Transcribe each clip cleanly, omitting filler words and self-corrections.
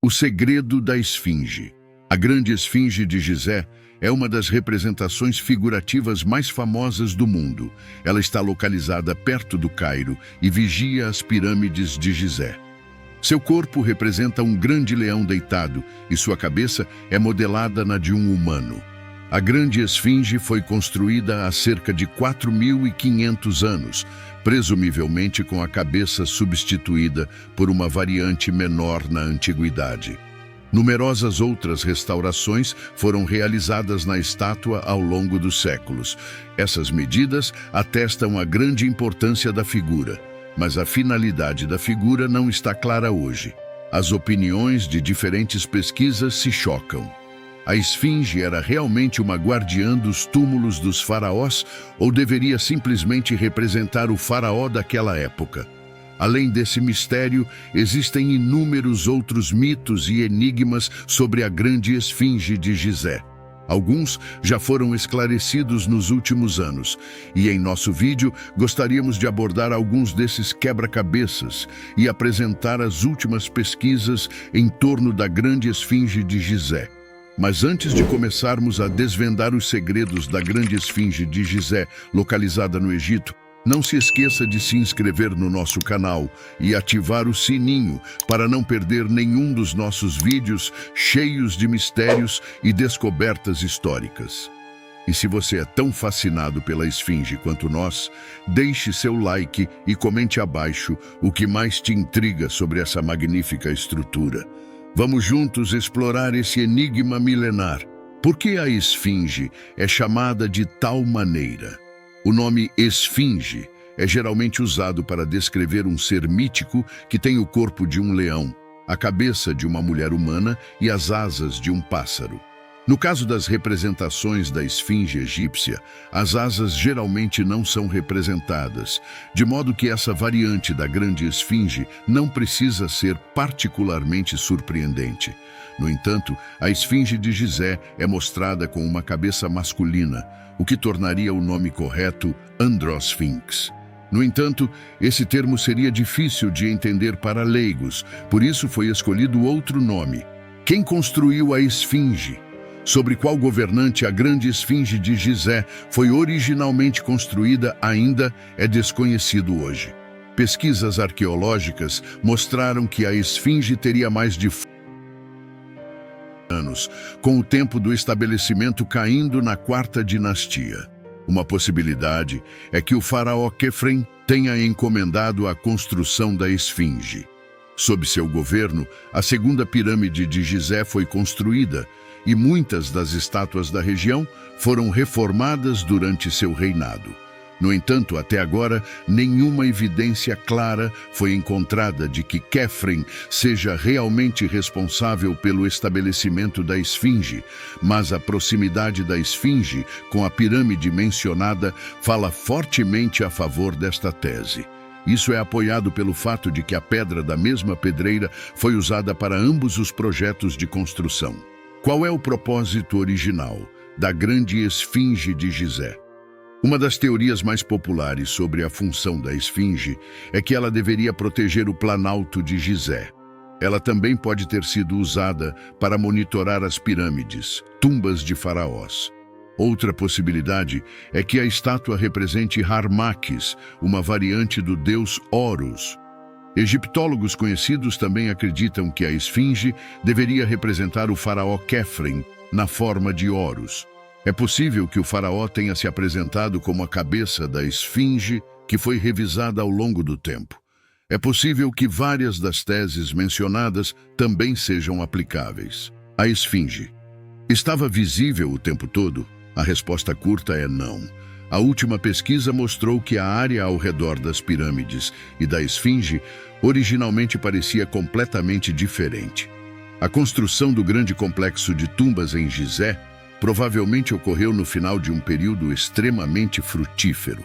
O segredo da esfinge. A grande esfinge de Gizé é uma das representações figurativas mais famosas do mundo. Ela está localizada perto do Cairo e vigia as pirâmides de Gizé. Seu corpo representa um grande leão deitado e sua cabeça é modelada na de um humano. A grande esfinge foi construída há cerca de 4.500 anos, presumivelmente com a cabeça substituída por uma variante menor na antiguidade. Numerosas outras restaurações foram realizadas na estátua ao longo dos séculos. Essas medidas atestam a grande importância da figura, mas a finalidade da figura não está clara hoje. As opiniões de diferentes pesquisas se chocam. A esfinge era realmente uma guardiã dos túmulos dos faraós ou deveria simplesmente representar o faraó daquela época? Além desse mistério, existem inúmeros outros mitos e enigmas sobre a grande esfinge de Gizé. Alguns já foram esclarecidos nos últimos anos, e em nosso vídeo gostaríamos de abordar alguns desses quebra-cabeças e apresentar as últimas pesquisas em torno da grande esfinge de Gizé. Mas antes de começarmos a desvendar os segredos da grande esfinge de Gizé, localizada no Egito, não se esqueça de se inscrever no nosso canal e ativar o sininho para não perder nenhum dos nossos vídeos cheios de mistérios e descobertas históricas. E se você é tão fascinado pela esfinge quanto nós, deixe seu like e comente abaixo o que mais te intriga sobre essa magnífica estrutura. Vamos juntos explorar esse enigma milenar. Por que a esfinge é chamada de tal maneira? O nome esfinge é geralmente usado para descrever um ser mítico que tem o corpo de um leão, a cabeça de uma mulher humana e as asas de um pássaro. No caso das representações da esfinge egípcia, as asas geralmente não são representadas, de modo que essa variante da grande esfinge não precisa ser particularmente surpreendente. No entanto, a esfinge de Gizé é mostrada com uma cabeça masculina, o que tornaria o nome correto Androsphinx. No entanto, esse termo seria difícil de entender para leigos, por isso foi escolhido outro nome. Quem construiu a esfinge? Sobre qual governante a grande esfinge de Gizé foi originalmente construída ainda é desconhecido hoje. Pesquisas arqueológicas mostraram que a esfinge teria mais de anos, com o tempo do estabelecimento caindo na quarta dinastia. Uma possibilidade é que o faraó Quefren tenha encomendado a construção da esfinge. Sob seu governo, a segunda pirâmide de Gizé foi construída e muitas das estátuas da região foram reformadas durante seu reinado. No entanto, até agora, nenhuma evidência clara foi encontrada de que Quefren seja realmente responsável pelo estabelecimento da esfinge, mas a proximidade da esfinge com a pirâmide mencionada fala fortemente a favor desta tese. Isso é apoiado pelo fato de que a pedra da mesma pedreira foi usada para ambos os projetos de construção. Qual é o propósito original da grande esfinge de Gizé? Uma das teorias mais populares sobre a função da esfinge é que ela deveria proteger o planalto de Gizé. Ela também pode ter sido usada para monitorar as pirâmides, tumbas de faraós. Outra possibilidade é que a estátua represente Harmaquis, uma variante do deus Horus. Egiptólogos conhecidos também acreditam que a esfinge deveria representar o faraó Quefren na forma de Horus. É possível que o faraó tenha se apresentado como a cabeça da esfinge, que foi revisada ao longo do tempo. É possível que várias das teses mencionadas também sejam aplicáveis. A esfinge estava visível o tempo todo? A resposta curta é não. A última pesquisa mostrou que a área ao redor das pirâmides e da esfinge originalmente parecia completamente diferente. A construção do grande complexo de tumbas em Gizé provavelmente ocorreu no final de um período extremamente frutífero.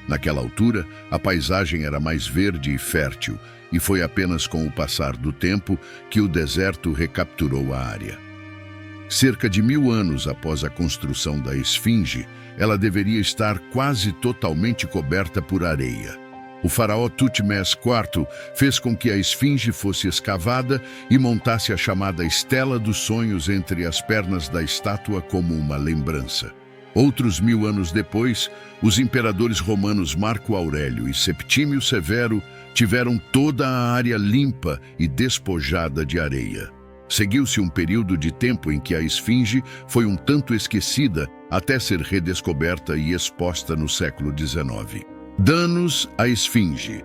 Naquela altura, a paisagem era mais verde e fértil, e foi apenas com o passar do tempo que o deserto recapturou a área. Cerca de 1000 anos após a construção da esfinge, ela deveria estar quase totalmente coberta por areia. O faraó Tutmés IV fez com que a esfinge fosse escavada e montasse a chamada Estela dos Sonhos entre as pernas da estátua como uma lembrança. Outros 1000 anos depois, os imperadores romanos Marco Aurélio e Septímio Severo tiveram toda a área limpa e despojada de areia. Seguiu-se um período de tempo em que a esfinge foi um tanto esquecida até ser redescoberta e exposta no século XIX. Danos à esfinge.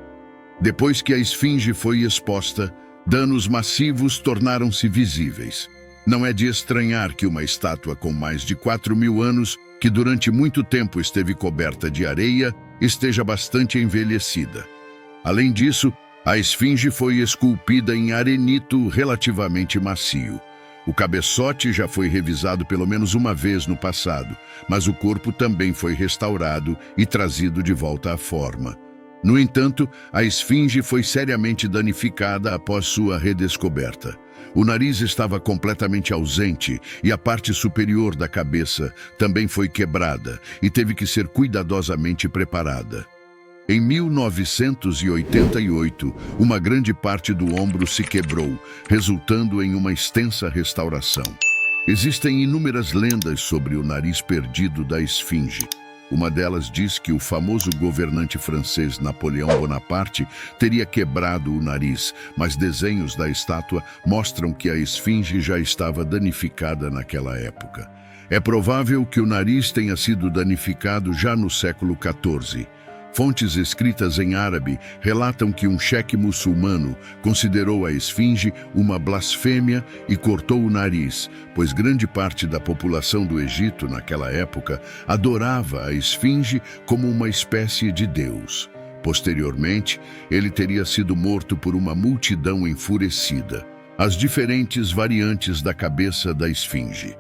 Depois que a esfinge foi exposta, danos massivos tornaram-se visíveis. Não é de estranhar que uma estátua com mais de 4.000 anos, que durante muito tempo esteve coberta de areia, esteja bastante envelhecida. Além disso, a esfinge foi esculpida em arenito relativamente macio. O cabeçote já foi revisado pelo menos uma vez no passado, mas o corpo também foi restaurado e trazido de volta à forma. No entanto, a esfinge foi seriamente danificada após sua redescoberta. O nariz estava completamente ausente e a parte superior da cabeça também foi quebrada e teve que ser cuidadosamente preparada. Em 1988, uma grande parte do ombro se quebrou, resultando em uma extensa restauração. Existem inúmeras lendas sobre o nariz perdido da esfinge. Uma delas diz que o famoso governante francês Napoleão Bonaparte teria quebrado o nariz, mas desenhos da estátua mostram que a esfinge já estava danificada naquela época. É provável que o nariz tenha sido danificado já no século XIV. Fontes escritas em árabe relatam que um cheque muçulmano considerou a esfinge uma blasfêmia e cortou o nariz, pois grande parte da população do Egito naquela época adorava a esfinge como uma espécie de deus. Posteriormente, ele teria sido morto por uma multidão enfurecida. As diferentes variantes da cabeça da esfinge.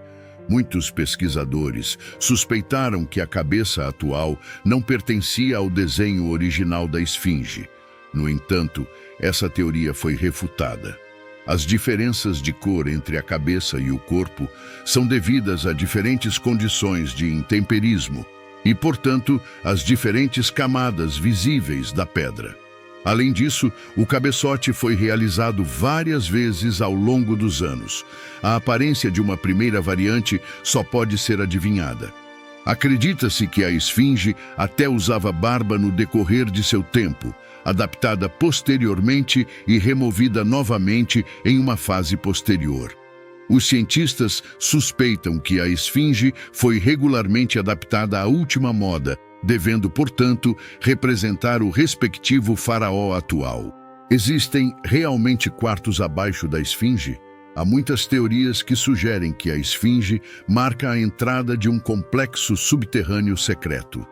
Muitos pesquisadores suspeitaram que a cabeça atual não pertencia ao desenho original da esfinge. No entanto, essa teoria foi refutada. As diferenças de cor entre a cabeça e o corpo são devidas a diferentes condições de intemperismo e, portanto, às diferentes camadas visíveis da pedra. Além disso, o cabeçote foi realizado várias vezes ao longo dos anos. A aparência de uma primeira variante só pode ser adivinhada. Acredita-se que a esfinge até usava barba no decorrer de seu tempo, adaptada posteriormente e removida novamente em uma fase posterior. Os cientistas suspeitam que a esfinge foi regularmente adaptada à última moda, devendo, portanto, representar o respectivo faraó atual. Existem realmente quartos abaixo da esfinge? Há muitas teorias que sugerem que a esfinge marca a entrada de um complexo subterrâneo secreto.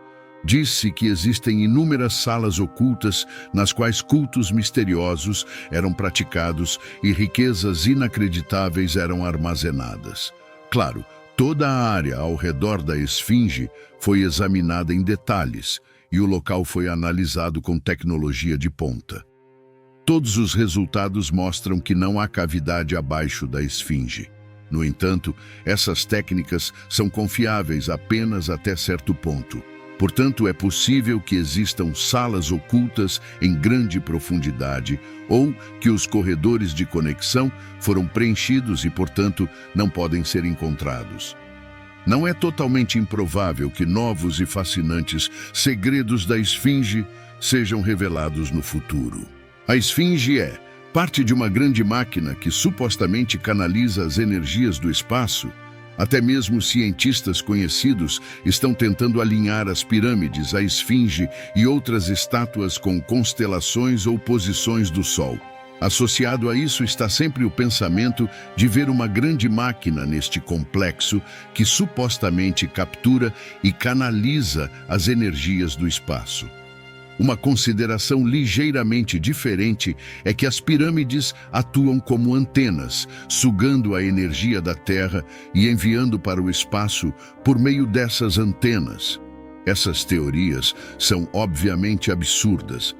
Diz-se que existem inúmeras salas ocultas nas quais cultos misteriosos eram praticados e riquezas inacreditáveis eram armazenadas. Claro, toda a área ao redor da esfinge foi examinada em detalhes e o local foi analisado com tecnologia de ponta. Todos os resultados mostram que não há cavidade abaixo da esfinge. No entanto, essas técnicas são confiáveis apenas até certo ponto. Portanto, é possível que existam salas ocultas em grande profundidade ou que os corredores de conexão foram preenchidos e, portanto, não podem ser encontrados. Não é totalmente improvável que novos e fascinantes segredos da esfinge sejam revelados no futuro. A esfinge é parte de uma grande máquina que supostamente canaliza as energias do espaço. Até mesmo cientistas conhecidos estão tentando alinhar as pirâmides, a esfinge e outras estátuas com constelações ou posições do Sol. Associado a isso está sempre o pensamento de ver uma grande máquina neste complexo que supostamente captura e canaliza as energias do espaço. Uma consideração ligeiramente diferente é que as pirâmides atuam como antenas, sugando a energia da Terra e enviando para o espaço por meio dessas antenas. Essas teorias são obviamente absurdas.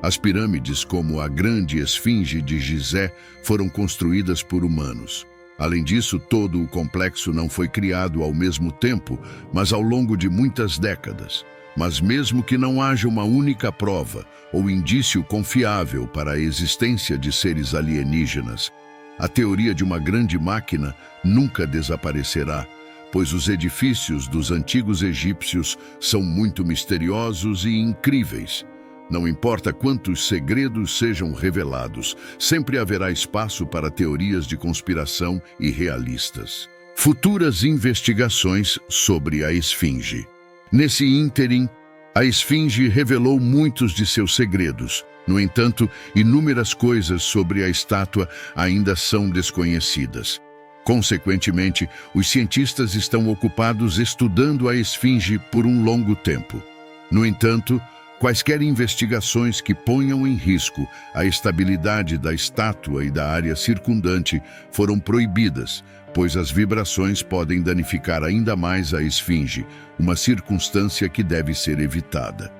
As pirâmides, como a Grande Esfinge de Gizé, foram construídas por humanos. Além disso, todo o complexo não foi criado ao mesmo tempo, mas ao longo de muitas décadas. Mas mesmo que não haja uma única prova ou indício confiável para a existência de seres alienígenas, a teoria de uma grande máquina nunca desaparecerá, pois os edifícios dos antigos egípcios são muito misteriosos e incríveis. Não importa quantos segredos sejam revelados, sempre haverá espaço para teorias de conspiração irrealistas. Futuras investigações sobre a Esfinge. Nesse ínterim, a Esfinge revelou muitos de seus segredos. No entanto, inúmeras coisas sobre a estátua ainda são desconhecidas. Consequentemente, os cientistas estão ocupados estudando a Esfinge por um longo tempo. No entanto, quaisquer investigações que ponham em risco a estabilidade da estátua e da área circundante foram proibidas, pois as vibrações podem danificar ainda mais a Esfinge, uma circunstância que deve ser evitada.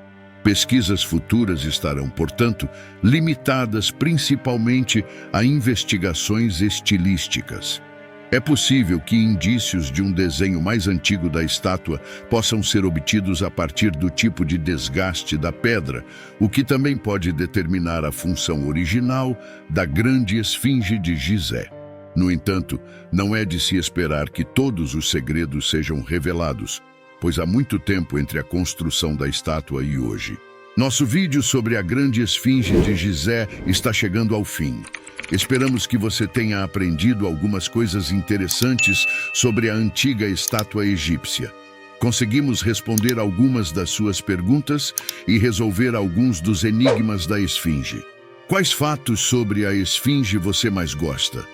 Pesquisas futuras estarão, portanto, limitadas principalmente a investigações estilísticas. É possível que indícios de um desenho mais antigo da estátua possam ser obtidos a partir do tipo de desgaste da pedra, o que também pode determinar a função original da grande Esfinge de Gizé. No entanto, não é de se esperar que todos os segredos sejam revelados, pois há muito tempo entre a construção da estátua e hoje. Nosso vídeo sobre a grande Esfinge de Gizé está chegando ao fim. Esperamos que você tenha aprendido algumas coisas interessantes sobre a antiga estátua egípcia. Conseguimos responder algumas das suas perguntas e resolver alguns dos enigmas da Esfinge. Quais fatos sobre a Esfinge você mais gosta?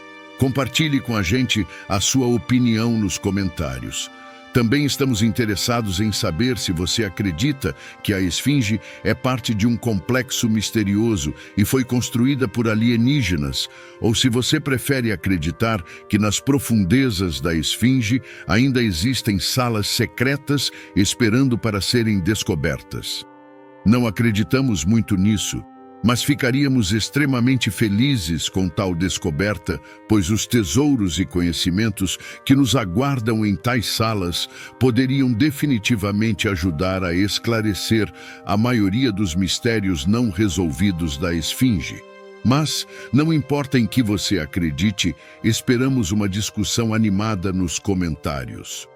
Compartilhe com a gente a sua opinião nos comentários. Também estamos interessados em saber se você acredita que a Esfinge é parte de um complexo misterioso e foi construída por alienígenas, ou se você prefere acreditar que nas profundezas da Esfinge ainda existem salas secretas esperando para serem descobertas. Não acreditamos muito nisso, mas ficaríamos extremamente felizes com tal descoberta, pois os tesouros e conhecimentos que nos aguardam em tais salas poderiam definitivamente ajudar a esclarecer a maioria dos mistérios não resolvidos da Esfinge. Mas, não importa em que você acredite, esperamos uma discussão animada nos comentários.